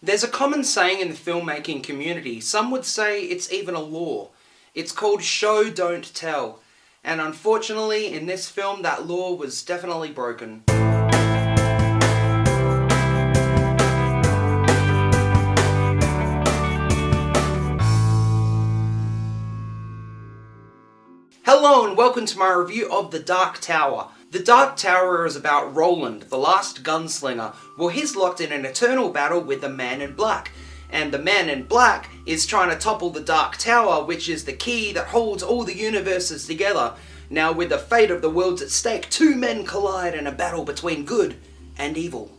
There's a common saying in the filmmaking community, some would say it's even a law. It's called show, don't tell. And unfortunately, in this film, that law was definitely broken. Hello and welcome to my review of The Dark Tower. The Dark Tower is about Roland, the last gunslinger. Well, he's locked in an eternal battle with the Man in Black. And the Man in Black is trying to topple the Dark Tower, which is the key that holds all the universes together. Now, with the fate of the worlds at stake, two men collide in a battle between good and evil.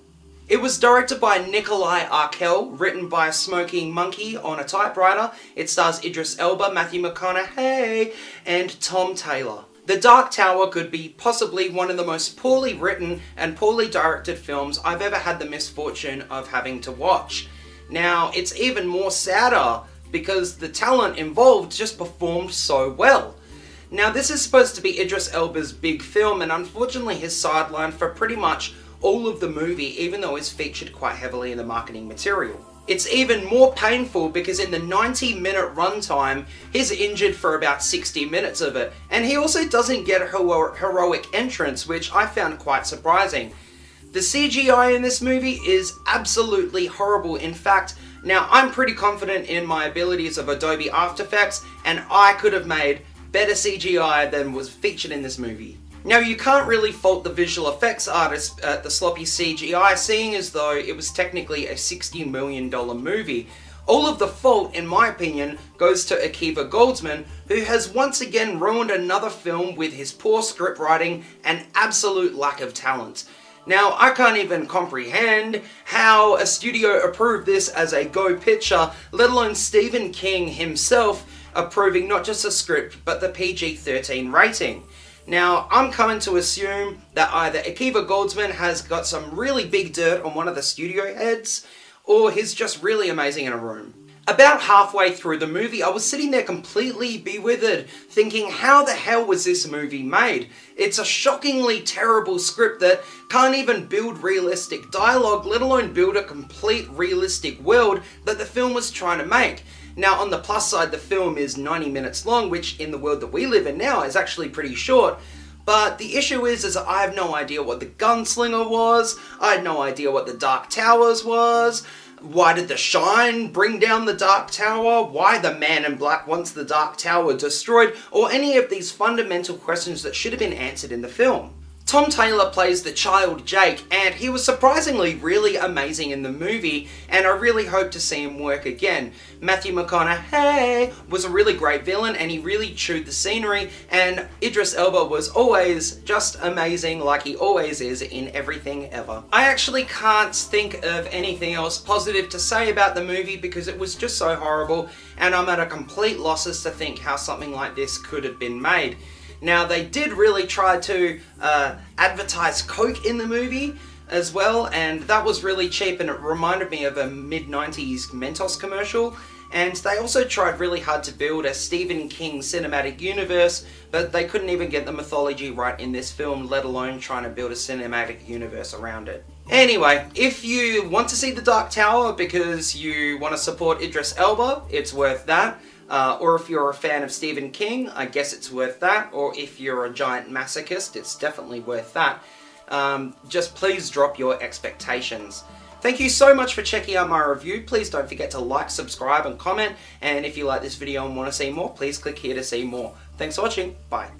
It was directed by Nikolai Arkell, written by a smoking monkey on a typewriter. It stars Idris Elba, Matthew McConaughey, and Tom Taylor. The Dark Tower could be possibly one of the most poorly written and poorly directed films I've ever had the misfortune of having to watch. Now, it's even more sadder because the talent involved just performed so well. Now, this is supposed to be Idris Elba's big film, and unfortunately he's sidelined for pretty much all of the movie, even though it's featured quite heavily in the marketing material. It's even more painful because in the 90-minute runtime, he's injured for about 60 minutes of it, and he also doesn't get a heroic entrance, which I found quite surprising. The CGI in this movie is absolutely horrible. In fact, now I'm pretty confident in my abilities of Adobe After Effects, and I could have made better CGI than was featured in this movie. Now, you can't really fault the visual effects artists at the sloppy CGI, seeing as though it was technically a $60 million movie. All of the fault, in my opinion, goes to Akiva Goldsman, who has once again ruined another film with his poor script writing and absolute lack of talent. Now, I can't even comprehend how a studio approved this as a go picture, let alone Stephen King himself approving not just the script, but the PG-13 rating. Now, I'm coming to assume that either Akiva Goldsman has got some really big dirt on one of the studio heads, or he's just really amazing in a room. About halfway through the movie, I was sitting there completely bewildered, thinking, how the hell was this movie made? It's a shockingly terrible script that can't even build realistic dialogue, let alone build a complete realistic world that the film was trying to make. Now, on the plus side, the film is 90 minutes long, which in the world that we live in now is actually pretty short. But the issue is I have no idea what the Gunslinger was, I had no idea what the Dark Towers was. Why did the Shine bring down the Dark Tower? Why the Man in Black wants the Dark Tower destroyed? Or any of these fundamental questions that should have been answered in the film. Tom Taylor plays the child Jake, and he was surprisingly really amazing in the movie, and I really hope to see him work again. Matthew McConaughey was a really great villain, and he really chewed the scenery, and Idris Elba was always just amazing, like he always is in everything ever. I actually can't think of anything else positive to say about the movie because it was just so horrible, and I'm at a complete loss as to think how something like this could have been made. Now, they did really try to advertise Coke in the movie as well, and that was really cheap, and it reminded me of a mid-90s Mentos commercial. And they also tried really hard to build a Stephen King cinematic universe, but they couldn't even get the mythology right in this film, let alone trying to build a cinematic universe around it. Anyway, if you want to see The Dark Tower because you want to support Idris Elba, it's worth that. Or if you're a fan of Stephen King, I guess it's worth that. Or if you're a giant masochist, it's definitely worth that. Just please drop your expectations. Thank you so much for checking out my review. Please don't forget to like, subscribe, and comment. And if you like this video and want to see more, please click here to see more. Thanks for watching. Bye.